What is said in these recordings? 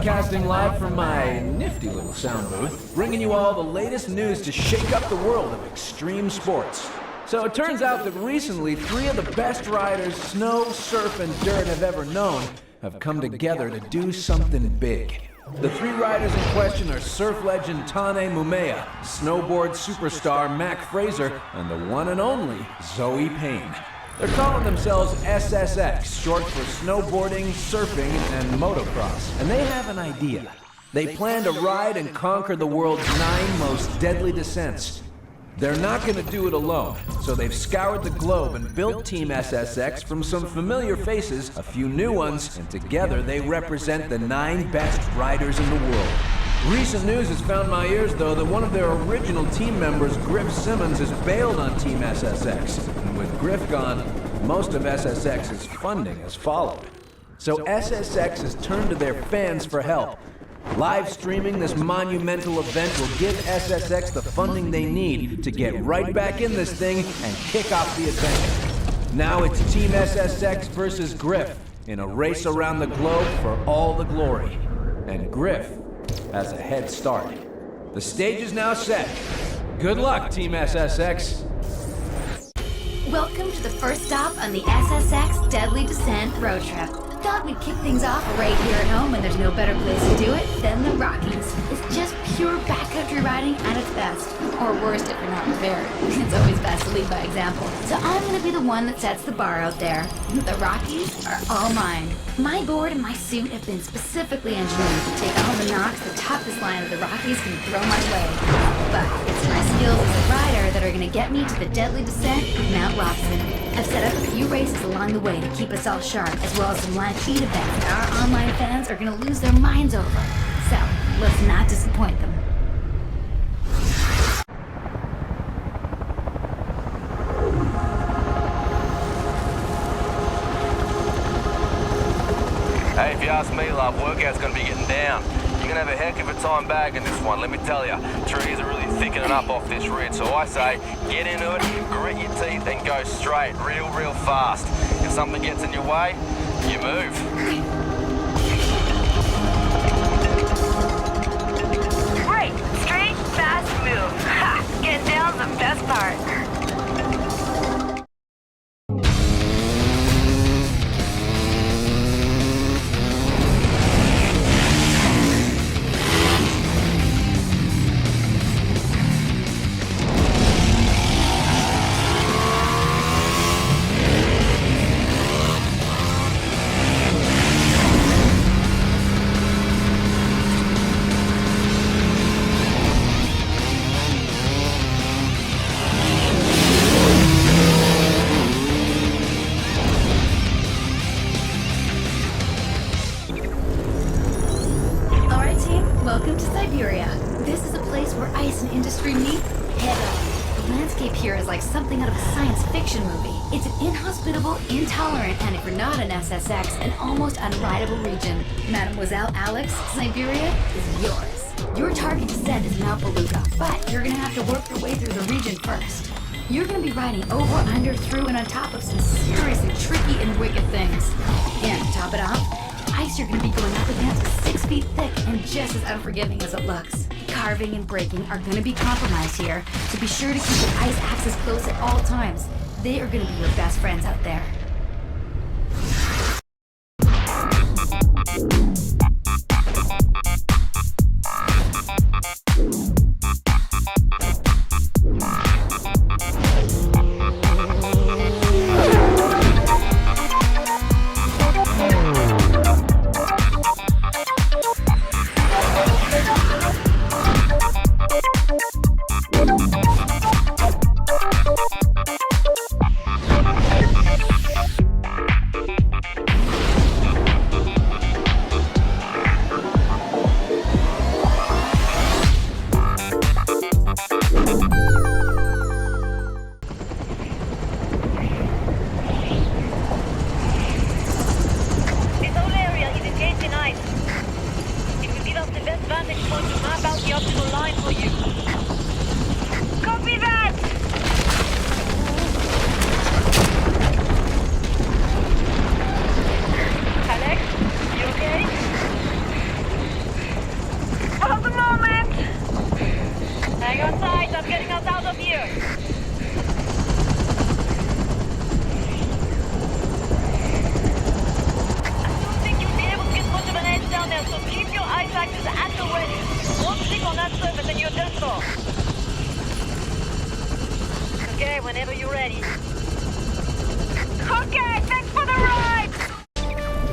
broadcasting live from my nifty little sound booth, bringing you all the latest news to shake up the world of extreme sports. So it turns out that recently, 3 of the best riders snow, surf, and dirt have ever known have come together to do something big. The 3 riders in question are surf legend Tane Mumea, snowboard superstar Mac Fraser, and the one and only Zoe Payne. They're calling themselves SSX, short for snowboarding, surfing, and motocross. And they have an idea. They plan to ride and conquer the world's 9 most deadly descents. They're not going to do it alone, so they've scoured the globe and built Team SSX from some familiar faces, a few new ones, and together they represent the 9 best riders in the world. Recent news has found my ears, though, that one of their original team members, Griff Simmons, has bailed on Team SSX. And with Griff gone, most of SSX's funding has followed. So SSX has turned to their fans for help. Live streaming this monumental event will give SSX the funding they need to get right back in this thing and kick off the adventure. Now it's Team SSX versus Griff in a race around the globe for all the glory. And Griff has a head start. The stage is now set. Good luck, Team SSX. Welcome to the first stop on the SSX Deadly Descent road trip. Thought we'd kick things off right here at home, and there's no better place to do it than the Rockies. It's just pure backcountry riding at its best. Or worst if you're not prepared. It's always best to lead by example. So I'm gonna be the one that sets the bar out there. The Rockies are all mine. My board and my suit have been specifically engineered to take all the knocks the toughest line of the Rockies can throw my way. But it's my skills as a rider that are gonna get me to the deadly descent of Mount Robson. I've set up a few races along the way to keep us all sharp, as well as some live feed events that our online fans are gonna lose their minds over. So, let's not disappoint them. Hey, if you ask me, love, workout's gonna be getting down. You're gonna have a heck of a time bagging this one, let me tell you. Trees are really thickening up off this ridge, so I say, get into it, grit your teeth, and go straight, real fast. If something gets in your way, you move. Right, straight, fast move. Ha! Getting down's the best part. Welcome to Siberia. This is a place where ice and industry meet head-on. The landscape here is like something out of a science fiction movie. It's an inhospitable, intolerant, and if you're not an SSX, an almost unrideable region. Mademoiselle Alex, Siberia is yours. Your target descent is Mount Beluga, but you're gonna have to work your way through the region first. You're gonna be riding over, under, through, and on top of some seriously tricky and wicked things. And to top it off, ice you're gonna be going up against is 6 feet thick and just as unforgiving as it looks. Carving and braking are gonna be compromised here, so be sure to keep the ice axes close at all times. They are gonna be your best friends out there. I'm getting us out of here. I don't think you'll be able to get much of an edge down there, so keep your eye factors at the ready. One click on that surface and you're done for. Okay, whenever you're ready. Okay, thanks for the ride!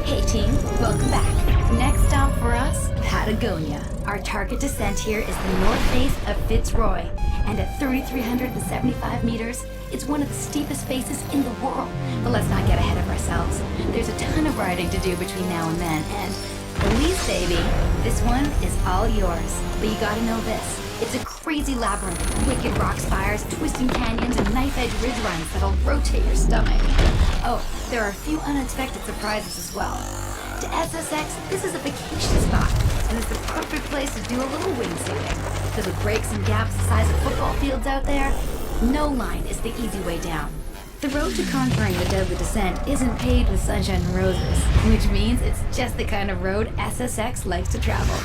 Hey team, welcome back. Next stop for us, Patagonia. Our target descent here is the north face of Fitzroy, and at 3,375 meters, it's one of the steepest faces in the world. But let's not get ahead of ourselves. There's a ton of riding to do between now and then, and Elise, baby, this one is all yours. But you gotta know this. It's a crazy labyrinth of wicked rock spires, twisting canyons, and knife-edge ridge runs that'll rotate your stomach. Oh, there are a few unexpected surprises as well. To SSX, this is a vacation spot, and it's the perfect place to do a little wingsuiting. Because with breaks and gaps the size of football fields out there, no line is the easy way down. The road to conquering the deadly descent isn't paved with sunshine and roses, which means it's just the kind of road SSX likes to travel.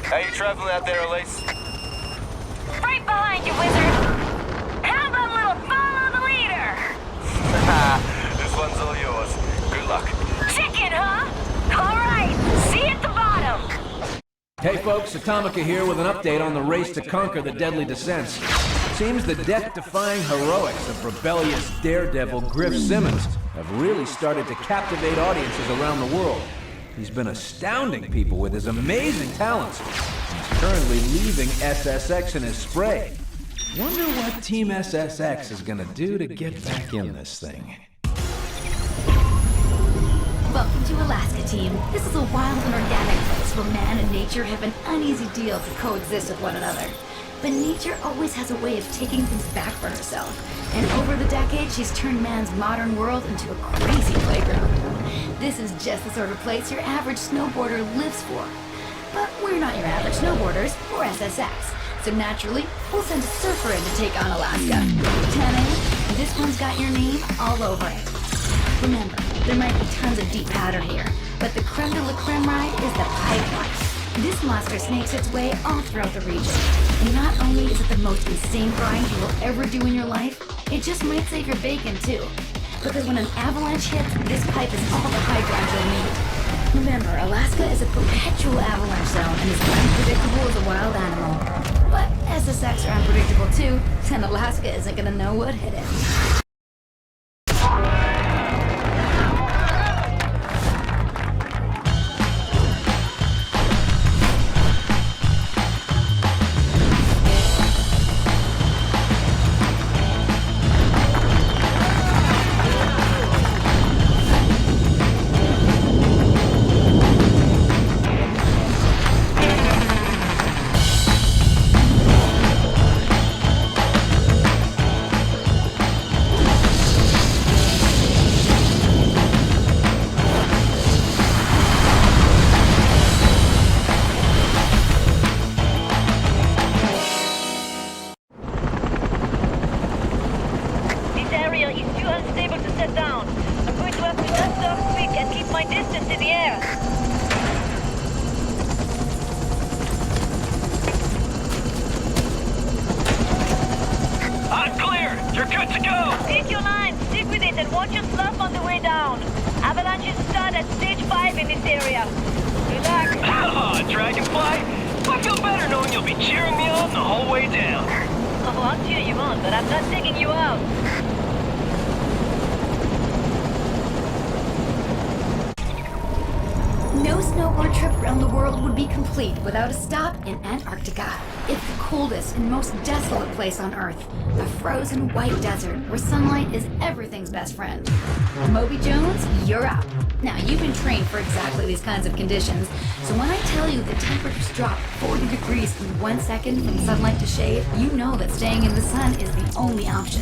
How you traveling out there, Elise? Right behind you, wizard! How about a little follow the leader? This one's all yours. Good luck. Chicken, huh? Alright, see you at the bottom! Hey folks, Atomika here with an update on the race to conquer the deadly descents. Seems the death-defying heroics of rebellious daredevil Griff Simmons have really started to captivate audiences around the world. He's been astounding people with his amazing talents. He's currently leaving SSX in his spray. Wonder what Team SSX is gonna do to get back in this thing. Welcome to Alaska, team. This is a wild and organic place where man and nature have an uneasy deal to coexist with one another. But nature always has a way of taking things back for herself. And over the decades, she's turned man's modern world into a crazy playground. This is just the sort of place your average snowboarder lives for. But we're not your average snowboarders, we're SSX. So naturally, we'll send a surfer in to take on Alaska. Tane, this one's got your name all over it. Remember, there might be tons of deep powder here, but the creme de la creme ride is the pipeline. This monster snakes its way all throughout the region. And not only is it the most insane grind you will ever do in your life, it just might save your bacon too. Because when an avalanche hits, this pipe is all the high ground you'll need. Remember, Alaska is a perpetual avalanche zone and is unpredictable as a wild animal. But SSX are unpredictable too, and Alaska isn't gonna know what hit it. world would be complete without a stop in Antarctica. It's the coldest and most desolate place on Earth. A frozen white desert where sunlight is everything's best friend. Moby Jones, you're up. Now, you've been trained for exactly these kinds of conditions, so when I tell you the temperatures drop 40 degrees in 1 second from sunlight to shade, you know that staying in the sun is the only option.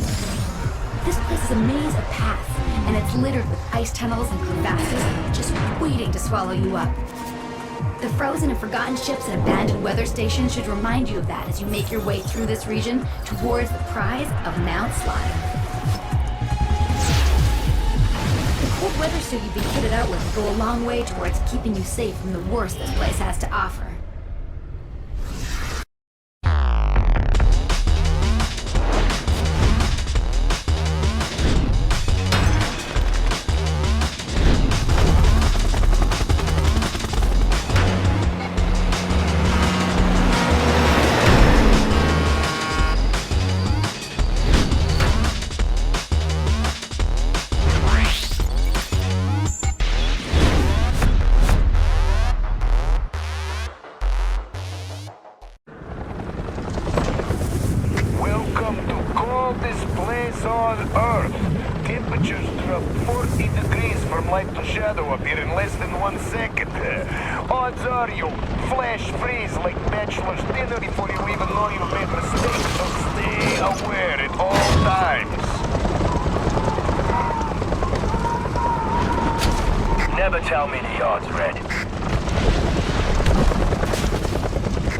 This place is a maze of paths, and it's littered with ice tunnels and crevasses just waiting to swallow you up. The frozen and forgotten ships and abandoned weather stations should remind you of that as you make your way through this region towards the prize of Mount Slime. The cold weather suit you've been kitted out with will go a long way towards keeping you safe from the worst this place has to offer.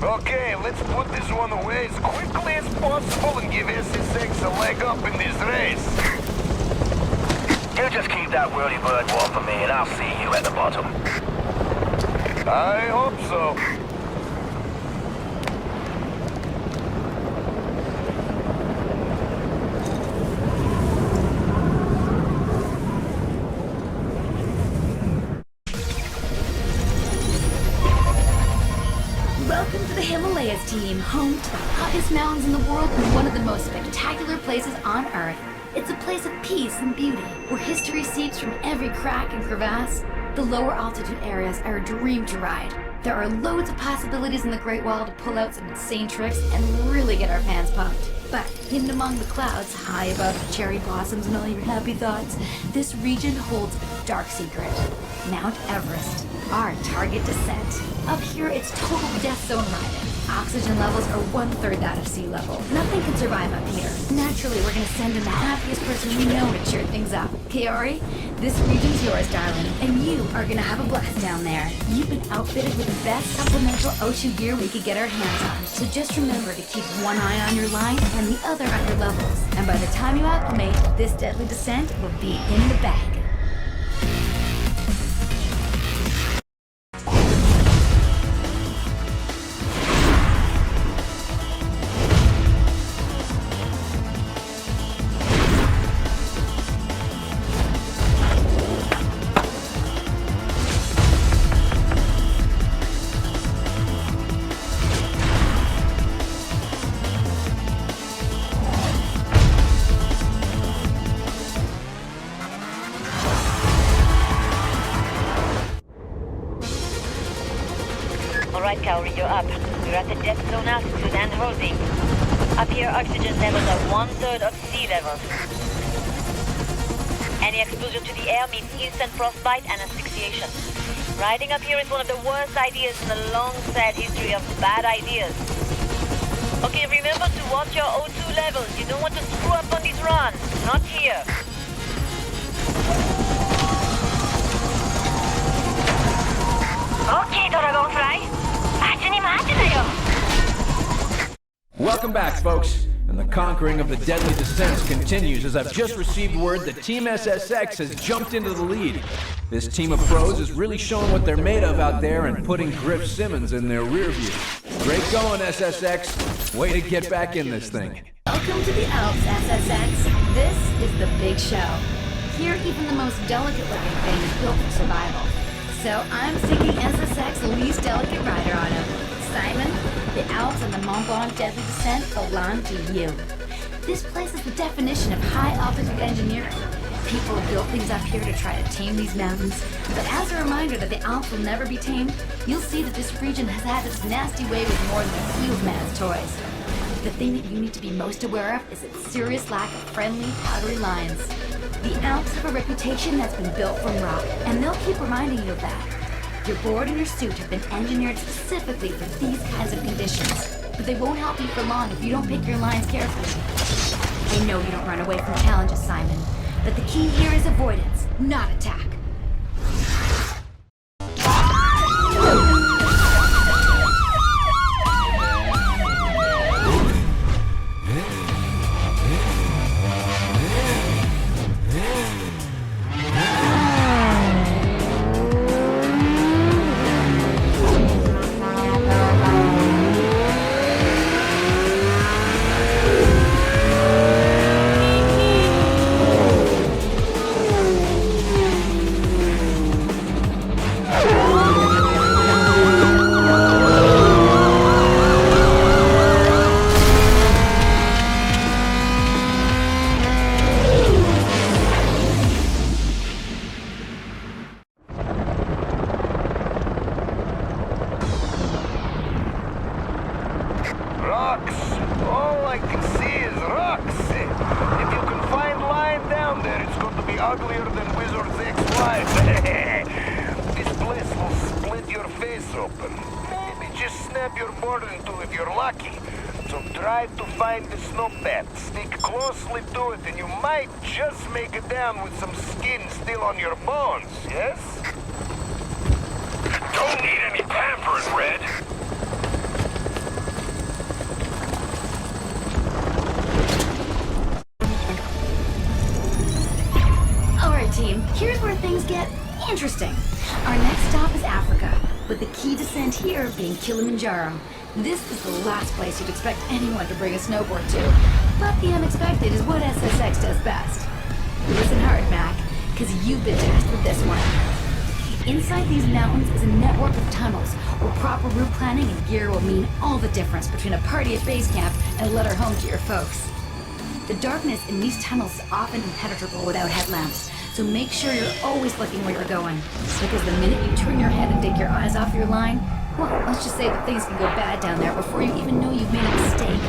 Okay, let's put this one away as quickly as possible and give SSX a leg up in this race. You just keep that whirly bird warm for me and I'll see you at the bottom. I hope so. Welcome to the Himalayas team, home to the hottest mountains in the world and one of the most spectacular places on Earth. It's a place of peace and beauty, where history seeps from every crack and crevasse. The lower altitude areas are a dream to ride. There are loads of possibilities in the Great Wall to pull out some insane tricks and really get our fans pumped. But hidden among the clouds, high above the cherry blossoms and all your happy thoughts, this region holds a dark secret. Mount Everest, our target descent. Up here, it's total death zone riding. Oxygen levels are 1/3 that of sea level. Nothing can survive up here. Naturally, we're gonna send in the happiest person we know to cheer things up. Kaori, this region's yours, darling, and you are gonna have a blast down there. You've been outfitted with the best supplemental ocean gear we could get our hands on. So just remember to keep one eye on your line and the other on your levels. And by the time you acclimate, this deadly descent will be in the bag. Alright, Kaori, you're up. You're at the death zone altitude and holding. Up here, oxygen levels are 1/3 of sea level. Any exposure to the air means instant frostbite and asphyxiation. Riding up here is one of the worst ideas in the long, sad history of bad ideas. Okay, remember to watch your O2 levels. You don't want to screw up on this run. Not here. Okay, Dragonfly. Welcome back, folks. And the conquering of the deadly descents continues as I've just received word that Team SSX has jumped into the lead. This team of pros is really showing what they're made of out there and putting Griff Simmons in their rear view. Great going, SSX. Way to get back in this thing. Welcome to the Alps, SSX. This is the big show. Here, even the most delicate-looking thing is built for survival. So I'm sticking SSX's least delicate rider on him. Psymon, the Alps and the Mont Blanc deadly descent belong to you. This place is the definition of high-altitude engineering. People have built things up here to try to tame these mountains, but as a reminder that the Alps will never be tamed, you'll see that this region has had its nasty way with more than a few of man's toys. The thing that you need to be most aware of is its serious lack of friendly, powdery lines. The Alps have a reputation that's been built from rock, and they'll keep reminding you of that. Your board and your suit have been engineered specifically for these kinds of conditions, but they won't help you for long if you don't pick your lines carefully. I know you don't run away from challenges, Psymon, but the key here is avoidance, not attack. Here's where things get interesting. Our next stop is Africa, with the key descent here being Kilimanjaro. This is the last place you'd expect anyone to bring a snowboard to, but the unexpected is what SSX does best. Listen hard, Mac, because you've been tasked with this one. Inside these mountains is a network of tunnels where proper route planning and gear will mean all the difference between a party at base camp and a letter home to your folks. The darkness in these tunnels is often impenetrable without headlamps, so make sure you're always looking where you're going. Because the minute you turn your head and take your eyes off your line, well, let's just say that things can go bad down there before you even know you've made a mistake.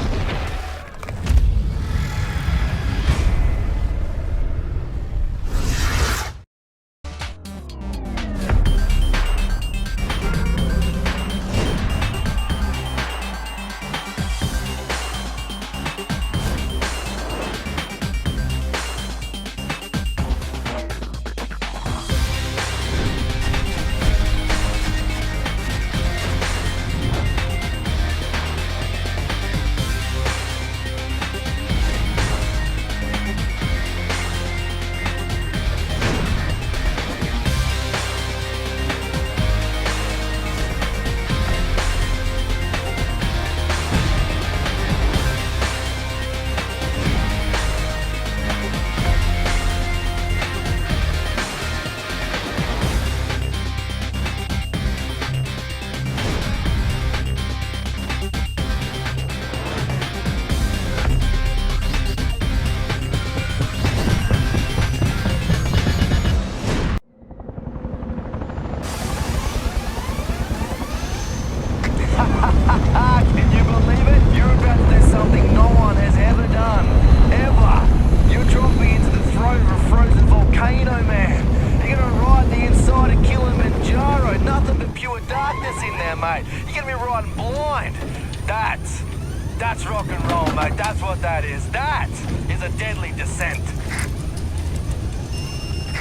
That's rock and roll, mate. That's what that is. That is a deadly descent.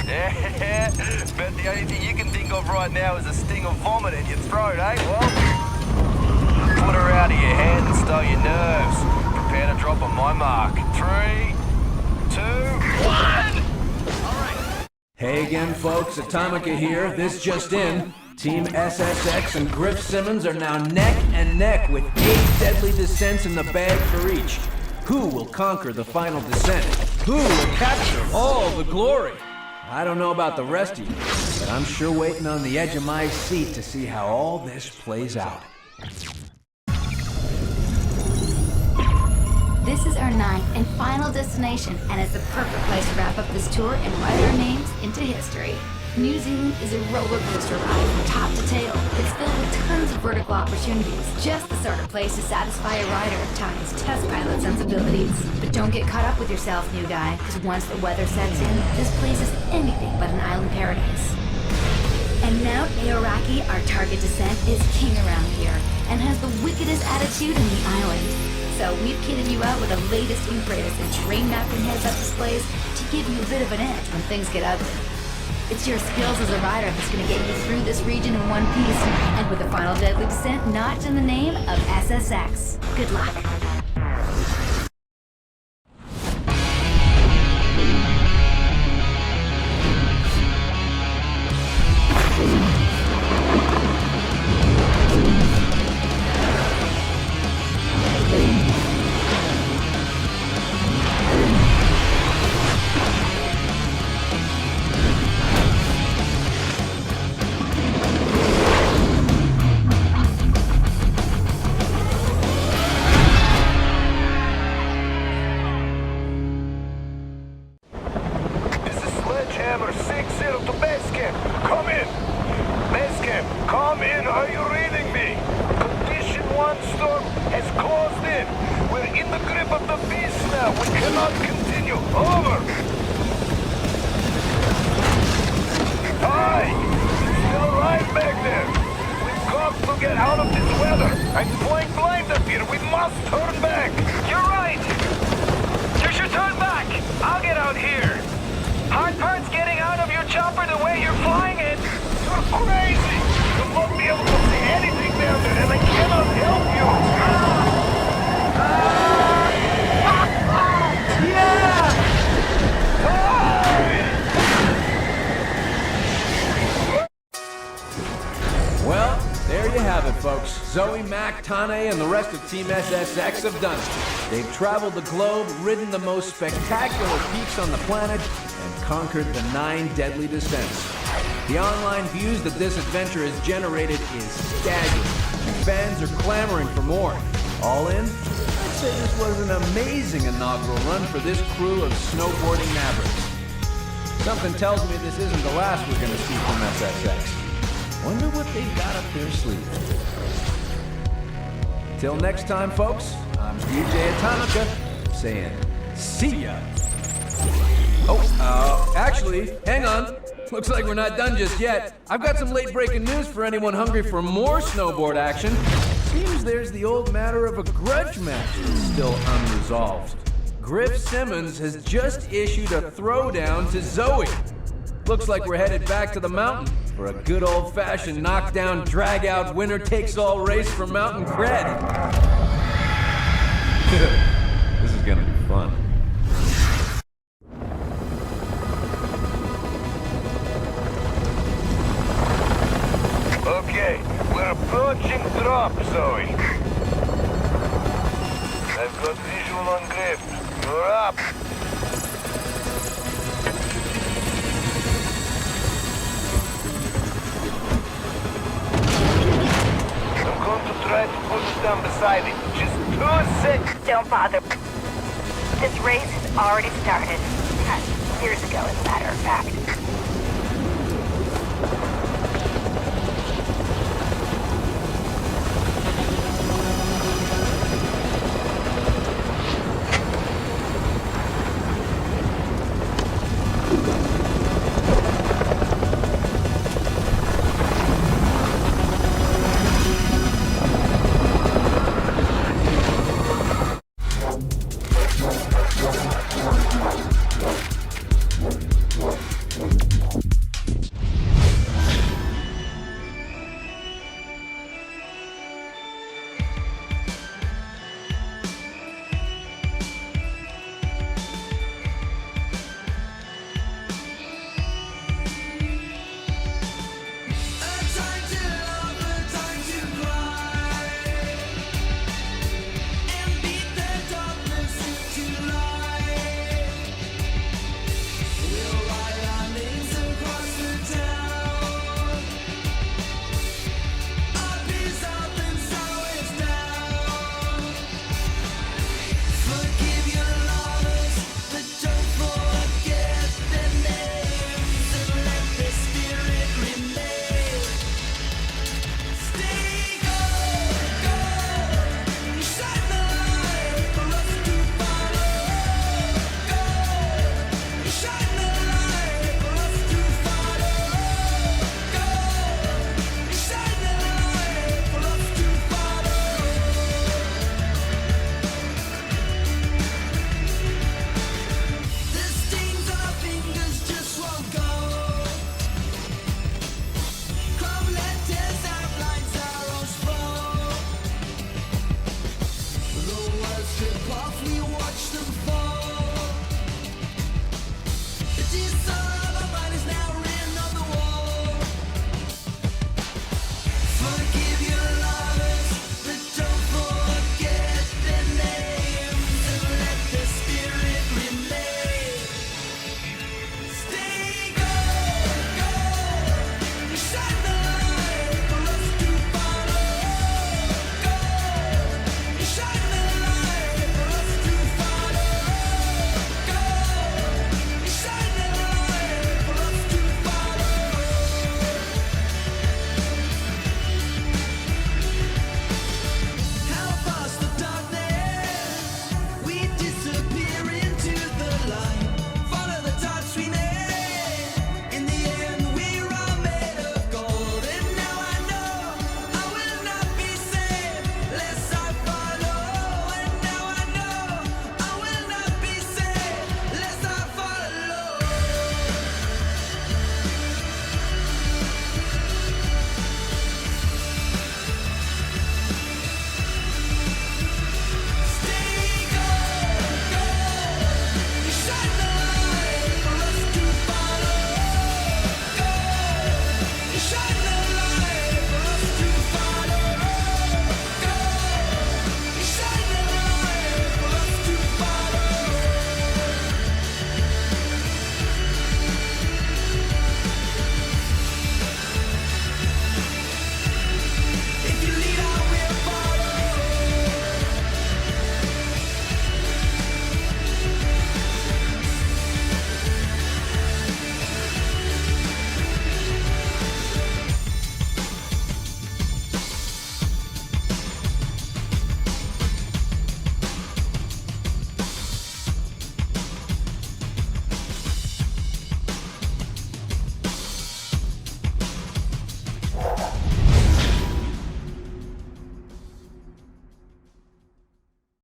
Yeah, but the only thing you can think of right now is a sting of vomit in your throat, eh? Well, put her out of your head and stow your nerves. Prepare to drop on my mark. 3, 2, 1. All right. Hey again, folks. Atomika here. This just in. Team SSX and Griff Simmons are now neck and neck with 8 deadly descents in the bag for each. Who will conquer the final descent? Who will capture all the glory? I don't know about the rest of you, but I'm sure waiting on the edge of my seat to see how all this plays out. This is our 9th and final destination, and it's the perfect place to wrap up this tour and write our names into history. New Zealand is a roller coaster ride from top to tail. It's filled with tons of vertical opportunities. Just the sort of place to satisfy a rider of Tane's test pilot sensibilities. But don't get caught up with yourself, new guy, because once the weather sets in, this place is anything but an island paradise. And Mount Aoraki, our target descent, is king around here, and has the wickedest attitude in the island. So we've kitted you out with the latest and greatest in terrain mapping heads-up displays to give you a bit of an edge when things get ugly. It's your skills as a rider that's going to get you through this region in one piece, and with the final deadly descent notched in the name of SSX. Good luck. Zoe, Mac, Tane, and the rest of Team SSX have done it. They've traveled the globe, ridden the most spectacular peaks on the planet, and conquered the 9 deadly descents. The online views that this adventure has generated is staggering. Fans are clamoring for more. All in, I'd say this was an amazing inaugural run for this crew of snowboarding mavericks. Something tells me this isn't the last we're going to see from SSX. Wonder what they've got up their sleeve. Till next time, folks, I'm DJ Atomika, saying, see ya! Actually, hang on. Looks like we're not done just yet. I've got some late-breaking news for anyone hungry for more snowboard action. Seems there's the old matter of a grudge match that's still unresolved. Griff Simmons has just issued a throwdown to Zoe. Looks like we're headed back to the mountain for a good old-fashioned knockdown, drag-out, winner-takes-all race for mountain cred. This is gonna be fun. Okay, we're approaching drop, Zoe. I've got visual on Griff. You're up. I'm going to try to put it down beside it. Just 2 seconds. Don't bother. This race has already started. Years ago, as a matter of fact.